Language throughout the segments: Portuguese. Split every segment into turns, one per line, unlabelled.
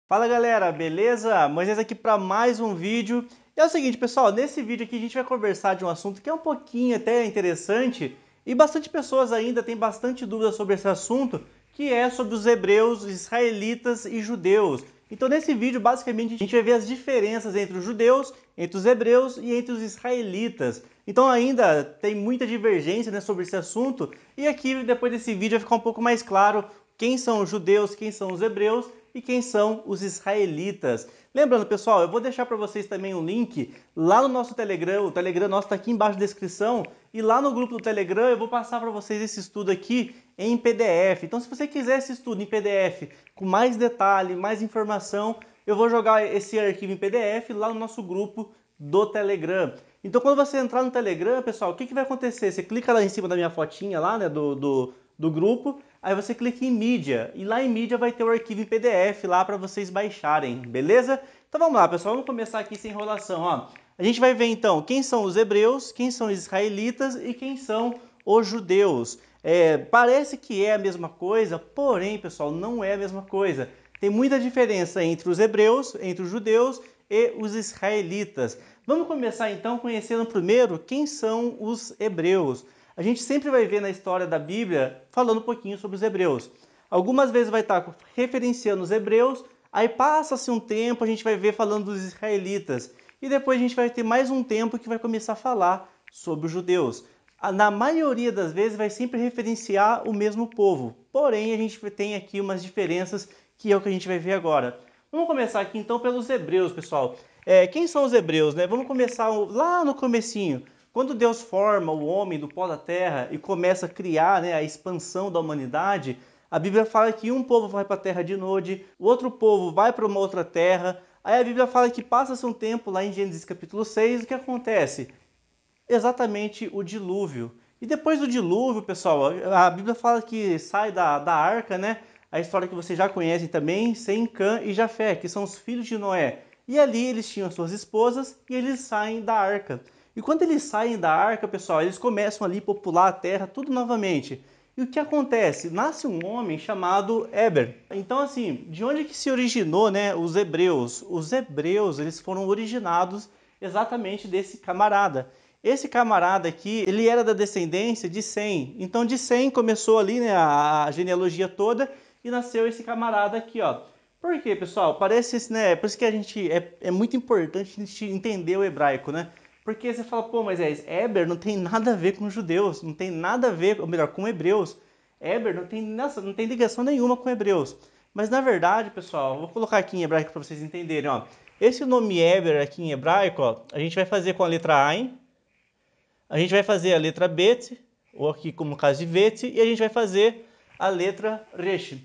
Fala galera, beleza? Moisés aqui para mais um vídeo. E é o seguinte, pessoal, nesse vídeo aqui a gente vai conversar de um assunto que é um pouquinho até interessante e bastante pessoas ainda têm bastante dúvida sobre esse assunto, que é sobre os hebreus, israelitas e judeus. Então nesse vídeo, basicamente, a gente vai ver as diferenças entre os judeus, entre os hebreus e entre os israelitas. Então ainda tem muita divergência, né, sobre esse assunto, e aqui depois desse vídeo vai ficar um pouco mais claro quem são os judeus, quem são os hebreus e quem são os israelitas. Lembrando, pessoal, eu vou deixar para vocês também um link lá no nosso Telegram. O Telegram nosso está aqui embaixo na descrição. E lá no grupo do Telegram eu vou passar para vocês esse estudo aqui em PDF. Então, se você quiser esse estudo em PDF com mais detalhe, mais informação, eu vou jogar esse arquivo em PDF lá no nosso grupo do Telegram. Então, quando você entrar no Telegram, pessoal, o que vai acontecer? Você clica lá em cima da minha fotinha lá, né, do grupo, aí você clica em mídia, e lá em mídia vai ter o arquivo em PDF lá para vocês baixarem, beleza? Então vamos lá, pessoal, vamos começar aqui sem enrolação, ó. A gente vai ver então quem são os hebreus, quem são os israelitas e quem são os judeus. Parece que é a mesma coisa, porém, pessoal, não é a mesma coisa. Tem muita diferença entre os hebreus, entre os judeus e os israelitas. Vamos começar então conhecendo primeiro quem são os hebreus. A gente sempre vai ver na história da Bíblia falando um pouquinho sobre os hebreus. Algumas vezes vai estar referenciando os hebreus, aí passa-se um tempo, a gente vai ver falando dos israelitas. E depois a gente vai ter mais um tempo que vai começar a falar sobre os judeus. Na maioria das vezes vai sempre referenciar o mesmo povo. Porém, a gente tem aqui umas diferenças que é o que a gente vai ver agora. Vamos começar aqui então pelos hebreus, pessoal. Quem são os hebreus, né? Vamos começar lá no comecinho. Quando Deus forma o homem do pó da terra e começa a criar, né, a expansão da humanidade, a Bíblia fala que um povo vai para a terra de Nod, o outro povo vai para uma outra terra. Aí a Bíblia fala que passa-se um tempo lá em Gênesis capítulo 6, o que acontece? Exatamente o dilúvio. E depois do dilúvio, pessoal, a Bíblia fala que sai da arca, né? A história que vocês já conhecem também, Sem, Cã e Jafé, que são os filhos de Noé. E ali eles tinham suas esposas e eles saem da arca. E quando eles saem da arca, pessoal, eles começam ali a popular a terra tudo novamente. E o que acontece? Nasce um homem chamado Eber. Então, assim, de onde que se originou, né, os hebreus? Os hebreus, eles foram originados exatamente desse camarada. Esse camarada aqui, ele era da descendência de Sem. Então de Sem começou ali, né, a genealogia toda e nasceu esse camarada aqui, ó. Por quê, pessoal? Parece, né, por isso que a gente é muito importante a gente entender o hebraico, né? Porque você fala, pô, mas Eber não tem nada a ver com judeus, não tem nada a ver, ou melhor, com hebreus. Eber não tem, nossa, não tem ligação nenhuma com hebreus. Mas na verdade, pessoal, vou colocar aqui em hebraico para vocês entenderem, ó. Esse nome Eber aqui em hebraico, ó, a gente vai fazer com a letra Ain, a gente vai fazer a letra Bet, ou aqui como no caso de Bet, e a gente vai fazer a letra Resh.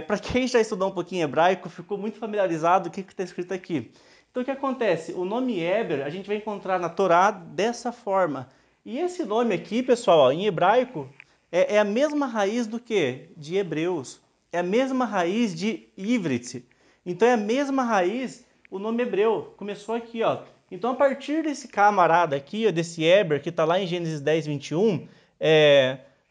Para quem já estudou um pouquinho hebraico, ficou muito familiarizado o que está escrito aqui. Então o que acontece? O nome Eber a gente vai encontrar na Torá dessa forma. E esse nome aqui, pessoal, ó, em hebraico, é a mesma raiz do que? De Hebreus. É a mesma raiz de Ivrit. Então é a mesma raiz, o nome hebreu. Começou aqui, ó. Então, a partir desse camarada aqui, ó, desse Eber, que está lá em Gênesis 10, 21,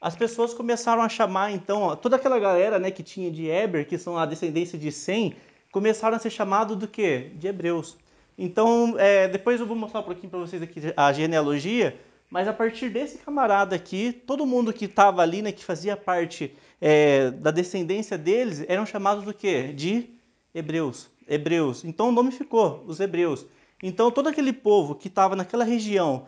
as pessoas começaram a chamar, então, ó, toda aquela galera, né, que tinha de Eber, que são a descendência de Sem, começaram a ser chamados do quê? De hebreus. Então, depois eu vou mostrar um pouquinho para vocês aqui a genealogia, mas a partir desse camarada aqui, todo mundo que estava ali, né, que fazia parte da descendência deles, eram chamados do quê? De hebreus. Hebreus. Então o nome ficou, os hebreus. Então todo aquele povo que estava naquela região,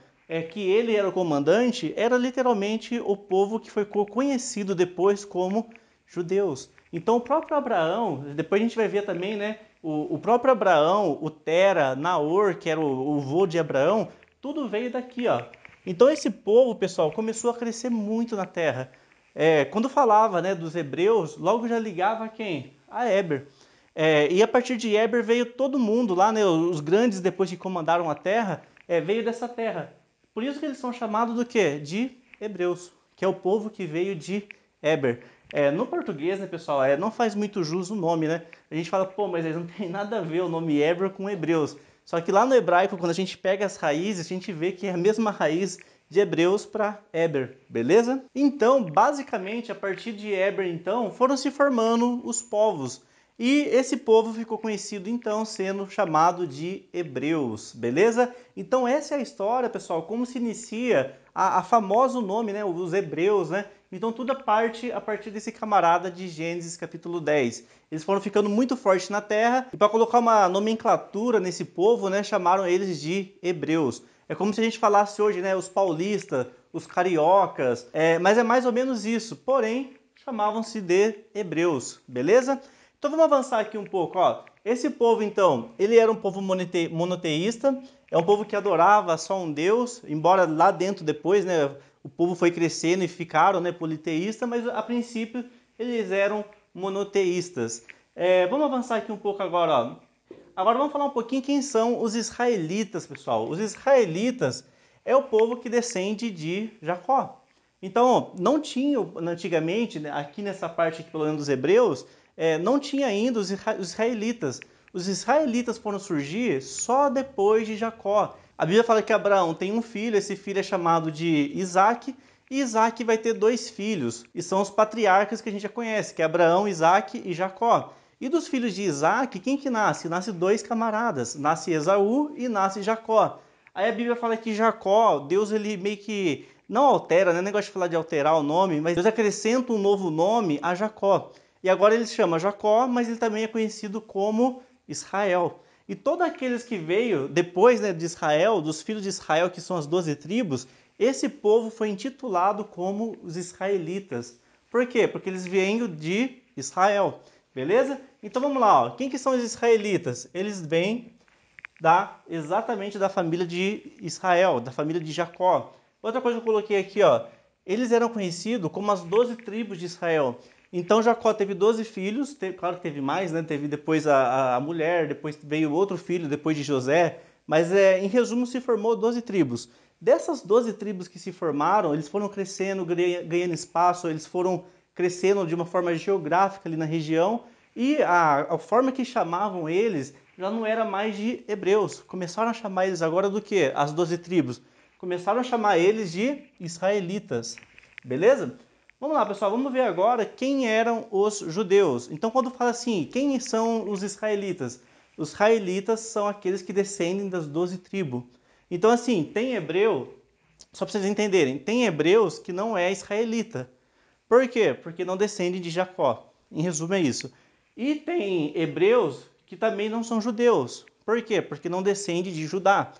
que ele era o comandante, era literalmente o povo que foi conhecido depois como judeus. Então o próprio Abraão, depois a gente vai ver também, né? O próprio Abraão, o Tera, Naor, que era o vô de Abraão, tudo veio daqui, ó. Então esse povo, pessoal, começou a crescer muito na terra. Quando falava, né, dos hebreus, logo já ligava a quem? A Eber. E a partir de Eber veio todo mundo lá, né, os grandes depois que comandaram a terra, veio dessa terra. Por isso que eles são chamados do quê? De hebreus, que é o povo que veio de Eber. No português, né, pessoal, não faz muito jus o nome, né? A gente fala, pô, mas não tem nada a ver o nome Eber com hebreus. Só que lá no hebraico, quando a gente pega as raízes, a gente vê que é a mesma raiz de hebreus para Eber, beleza? Então, basicamente, a partir de Eber, então, foram se formando os povos. E esse povo ficou conhecido então sendo chamado de hebreus, beleza? Então essa é a história, pessoal, como se inicia a famoso nome, né, os hebreus, né? Então tudo parte a partir desse camarada de Gênesis capítulo 10. Eles foram ficando muito fortes na terra e para colocar uma nomenclatura nesse povo, né, chamaram eles de hebreus. É como se a gente falasse hoje, né, os paulistas, os cariocas, mas é mais ou menos isso. Porém, chamavam-se de hebreus, beleza? Então vamos avançar aqui um pouco, ó. Esse povo, então, ele era um povo monoteísta, é um povo que adorava só um Deus, embora lá dentro depois, né, o povo foi crescendo e ficaram, né, politeísta, mas a princípio eles eram monoteístas. Vamos avançar aqui um pouco agora, ó. Agora vamos falar um pouquinho quem são os israelitas, pessoal. Os israelitas é o povo que descende de Jacó. Então, não tinha antigamente, né, aqui nessa parte aqui, pelo menos dos hebreus, não tinha ainda os israelitas. Os israelitas foram surgir só depois de Jacó. A Bíblia fala que Abraão tem um filho, esse filho é chamado de Isaque, e Isaque vai ter 2 filhos, e são os patriarcas que a gente já conhece, que é Abraão, Isaque e Jacó. E dos filhos de Isaque, quem que nasce? Nasce 2 camaradas, nasce Esaú e nasce Jacó. Aí a Bíblia fala que Jacó, Deus ele meio que não altera, né? Nem gosto de falar de alterar o nome, mas Deus acrescenta um novo nome a Jacó. E agora ele se chama Jacó, mas ele também é conhecido como Israel. E todos aqueles que veio depois, né, de Israel, dos filhos de Israel, que são as 12 tribos, esse povo foi intitulado como os israelitas. Por quê? Porque eles vêm de Israel, beleza? Então vamos lá, ó. Quem que são os israelitas? Eles vêm exatamente da família de Israel, da família de Jacó. Outra coisa que eu coloquei aqui, ó, eles eram conhecidos como as 12 tribos de Israel. Então Jacó teve 12 filhos, claro que teve mais, né? Teve depois a mulher, depois veio outro filho, depois de José, mas em resumo se formou 12 tribos. Dessas 12 tribos que se formaram, eles foram crescendo, ganhando espaço, eles foram crescendo de uma forma geográfica ali na região, e a forma que chamavam eles já não era mais de hebreus. Começaram a chamar eles agora do que? As 12 tribos. Começaram a chamar eles de israelitas. Beleza? Vamos lá, pessoal. Vamos ver agora quem eram os judeus. Então, quando fala assim, quem são os israelitas? Os israelitas são aqueles que descendem das 12 tribos. Então, assim, tem hebreu, só para vocês entenderem, tem hebreus que não é israelita. Por quê? Porque não descendem de Jacó. Em resumo, é isso. E tem hebreus que também não são judeus. Por quê? Porque não descendem de Judá.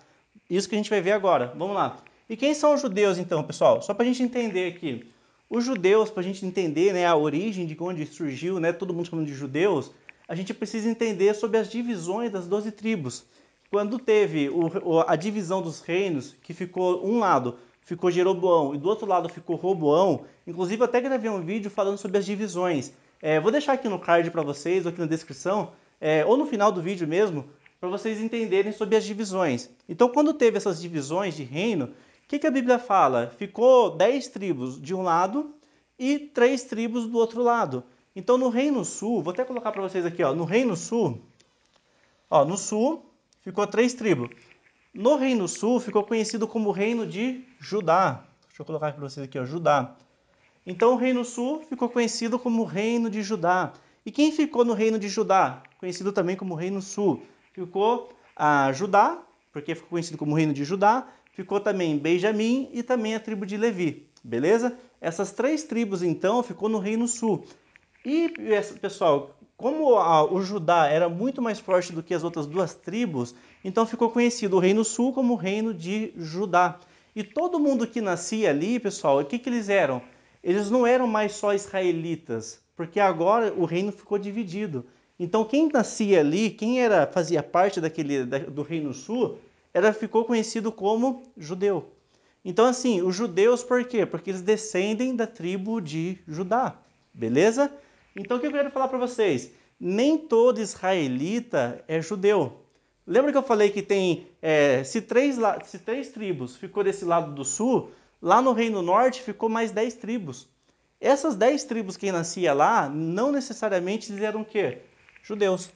Isso que a gente vai ver agora. Vamos lá. E quem são os judeus, então, pessoal? Só para a gente entender aqui. Os judeus, para a gente entender, né, a origem de onde surgiu, né, todo mundo chamando de judeus, a gente precisa entender sobre as divisões das 12 tribos. Quando teve a divisão dos reinos, que ficou um lado ficou Jeroboão e do outro lado ficou Roboão, inclusive eu até gravei um vídeo falando sobre as divisões. Vou deixar aqui no card para vocês, ou aqui na descrição, ou no final do vídeo mesmo, para vocês entenderem sobre as divisões. Então, quando teve essas divisões de reino, o que a Bíblia fala? Ficou 10 tribos de um lado e 3 tribos do outro lado. Então, no Reino Sul, vou até colocar para vocês aqui, ó, no Reino Sul, ó, no Sul ficou 3 tribos. No Reino Sul ficou conhecido como Reino de Judá. Deixa eu colocar para vocês aqui, ó, Judá. Então o Reino Sul ficou conhecido como Reino de Judá. E quem ficou no Reino de Judá? Conhecido também como Reino Sul. Ficou Judá, porque ficou conhecido como Reino de Judá. Ficou também Benjamim e também a tribo de Levi. Beleza? Essas 3 tribos, então, ficou no Reino Sul. E, pessoal, como o Judá era muito mais forte do que as outras 2 tribos, então ficou conhecido o Reino Sul como o Reino de Judá. E todo mundo que nascia ali, pessoal, o que eles eram? Eles não eram mais só israelitas, porque agora o reino ficou dividido. Então quem nascia ali, quem fazia parte do Reino Sul, ficou conhecido como judeu. Então assim, os judeus por quê? Porque eles descendem da tribo de Judá, beleza? Então o que eu quero falar para vocês? Nem todo israelita é judeu. Lembra que eu falei que tem, se 3 tribos ficou desse lado do sul, lá no Reino Norte ficou mais 10 tribos. Essas 10 tribos que nascia lá, não necessariamente eles eram o quê? Judeus.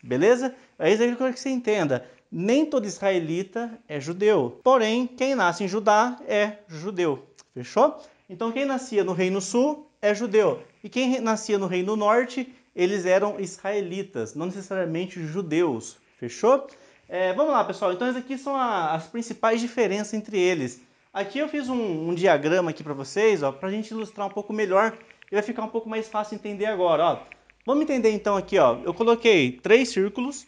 Beleza? É isso que eu quero que você entenda. Nem todo israelita é judeu. Porém, quem nasce em Judá é judeu. Fechou? Então, quem nascia no Reino Sul é judeu. E quem nascia no Reino Norte eles eram israelitas, não necessariamente judeus, fechou? Vamos lá, pessoal, então essas aqui são as principais diferenças entre eles. Aqui eu fiz um diagrama aqui para vocês, ó, para a gente ilustrar um pouco melhor e vai ficar um pouco mais fácil entender agora, ó. Vamos entender então aqui, ó, eu coloquei 3 círculos,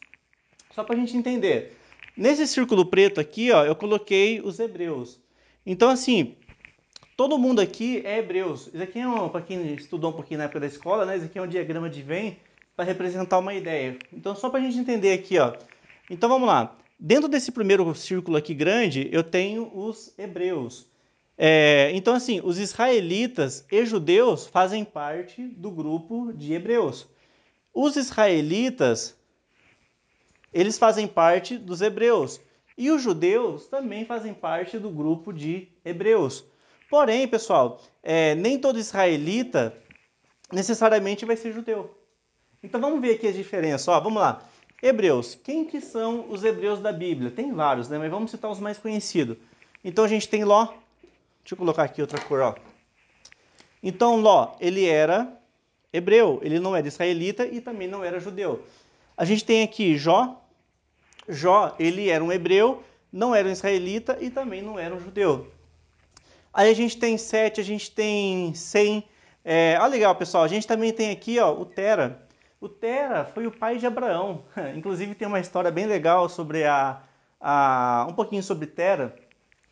só para a gente entender. Nesse círculo preto aqui, ó, eu coloquei os hebreus. Então, assim, todo mundo aqui é hebreus. Isso aqui para quem estudou um pouquinho na época da escola, né? Isso aqui é um diagrama de Venn para representar uma ideia. Então, só para a gente entender aqui, ó. Então, vamos lá. Dentro desse primeiro círculo aqui grande, eu tenho os hebreus. Então, assim, os israelitas e judeus fazem parte do grupo de hebreus. Os israelitas, eles fazem parte dos hebreus. E os judeus também fazem parte do grupo de hebreus. Porém, pessoal, nem todo israelita necessariamente vai ser judeu. Então vamos ver aqui a diferença. Ó, vamos lá. Hebreus. Quem que são os hebreus da Bíblia? Tem vários, né? Mas vamos citar os mais conhecidos. Então a gente tem Ló. Deixa eu colocar aqui outra cor, ó. Então Ló, ele era hebreu. Ele não era israelita e também não era judeu. A gente tem aqui Jó. Jó, ele era um hebreu, não era um israelita e também não era um judeu. Aí a gente tem Sete, a gente tem Sem. Olha legal, pessoal, a gente também tem aqui, ó, o Tera. O Tera foi o pai de Abraão. Inclusive tem uma história bem legal sobre um pouquinho sobre Tera.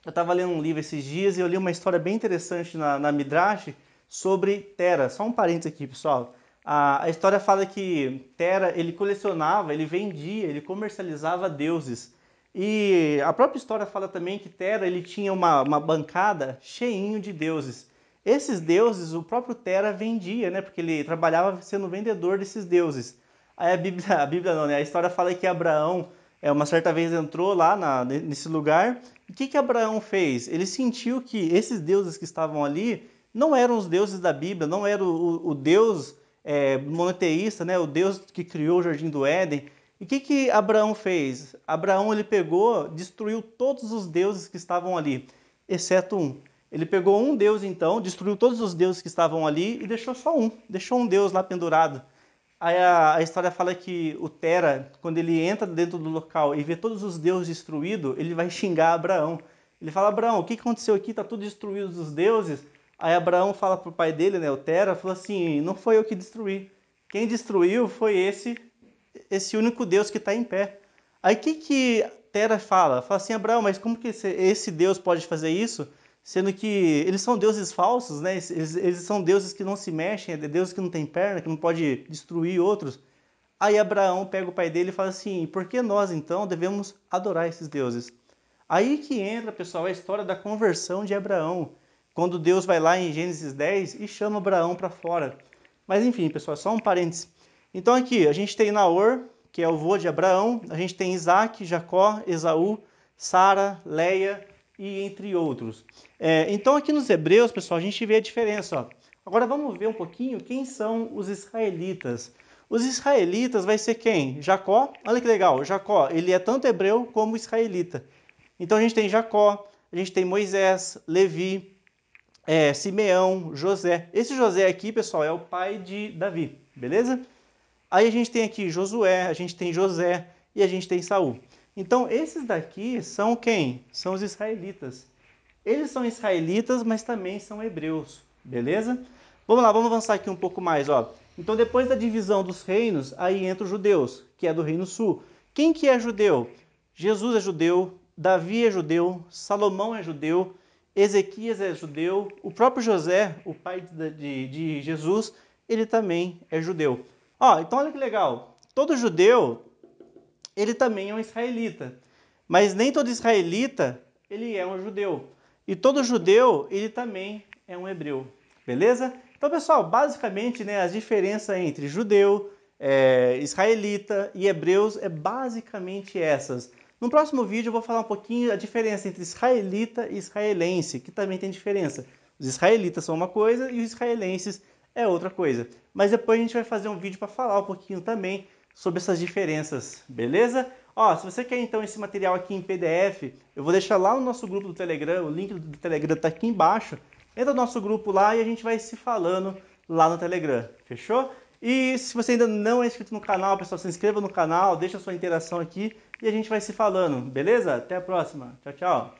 Eu estava lendo um livro esses dias e eu li uma história bem interessante na Midrash sobre Tera. Só um parênteses aqui, pessoal. A história fala que Tera, ele colecionava, ele vendia, ele comercializava deuses. E a própria história fala também que Tera, ele tinha uma bancada cheinho de deuses. Esses deuses, o próprio Tera vendia, né? Porque ele trabalhava sendo vendedor desses deuses. Aí a Bíblia não, né? A história fala que Abraão, uma certa vez entrou lá nesse lugar. O que Abraão fez? Ele sentiu que esses deuses que estavam ali não eram os deuses da Bíblia, não era o Deus monoteísta, né? O Deus que criou o Jardim do Éden. E o que Abraão fez? Abraão, ele pegou, destruiu todos os deuses que estavam ali, exceto um. Ele pegou um deus então, destruiu todos os deuses que estavam ali e deixou só um. Deixou um deus lá pendurado. Aí a história fala que o Tera, quando ele entra dentro do local e vê todos os deuses destruídos, ele vai xingar Abraão. Ele fala, Abraão, o que aconteceu aqui? Está tudo destruído os deuses. Aí Abraão fala pro pai dele, né, o Tera, falou assim, não foi eu que destruí. Quem destruiu foi esse único Deus que está em pé. Aí o que Tera fala? Fala assim, Abraão, mas como que esse Deus pode fazer isso? Sendo que eles são deuses falsos, né? Eles são deuses que não se mexem, deuses que não têm perna, que não pode destruir outros. Aí Abraão pega o pai dele e fala assim, por que nós então devemos adorar esses deuses? Aí que entra, pessoal, a história da conversão de Abraão, quando Deus vai lá em Gênesis 10 e chama Abraão para fora. Mas enfim, pessoal, só um parênteses. Então aqui, a gente tem Naor, que é o avô de Abraão, a gente tem Isaac, Jacó, Esaú, Sara, Leia e entre outros. Então aqui nos Hebreus, pessoal, a gente vê a diferença. Ó. Agora vamos ver um pouquinho quem são os israelitas. Os israelitas vai ser quem? Jacó. Olha que legal, Jacó, ele é tanto hebreu como israelita. Então a gente tem Jacó, a gente tem Moisés, Levi, Simeão, José. Esse José aqui, pessoal, é o pai de Davi, beleza? Aí a gente tem aqui Josué, a gente tem José e a gente tem Saul. Então esses daqui são quem? São os israelitas. Eles são israelitas, mas também são hebreus, beleza? Vamos lá, vamos avançar aqui um pouco mais, ó. Então depois da divisão dos reinos, aí entra os judeus, que é do reino sul. Quem que é judeu? Jesus é judeu, Davi é judeu, Salomão é judeu, Ezequias é judeu, o próprio José, o pai de Jesus, ele também é judeu. Ó, então olha que legal, todo judeu, ele também é um israelita, mas nem todo israelita, ele é um judeu. E todo judeu, ele também é um hebreu, beleza? Então, pessoal, basicamente, né, as diferenças entre judeu, israelita e hebreus é basicamente essas. No próximo vídeo eu vou falar um pouquinho da diferença entre israelita e israelense, que também tem diferença. Os israelitas são uma coisa e os israelenses é outra coisa. Mas depois a gente vai fazer um vídeo para falar um pouquinho também sobre essas diferenças, beleza? Ó, se você quer então esse material aqui em PDF, eu vou deixar lá no nosso grupo do Telegram, o link do Telegram está aqui embaixo. Entra no nosso grupo lá e a gente vai se falando lá no Telegram, fechou? E se você ainda não é inscrito no canal, pessoal, se inscreva no canal, deixa a sua interação aqui e a gente vai se falando, beleza? Até a próxima. Tchau, tchau.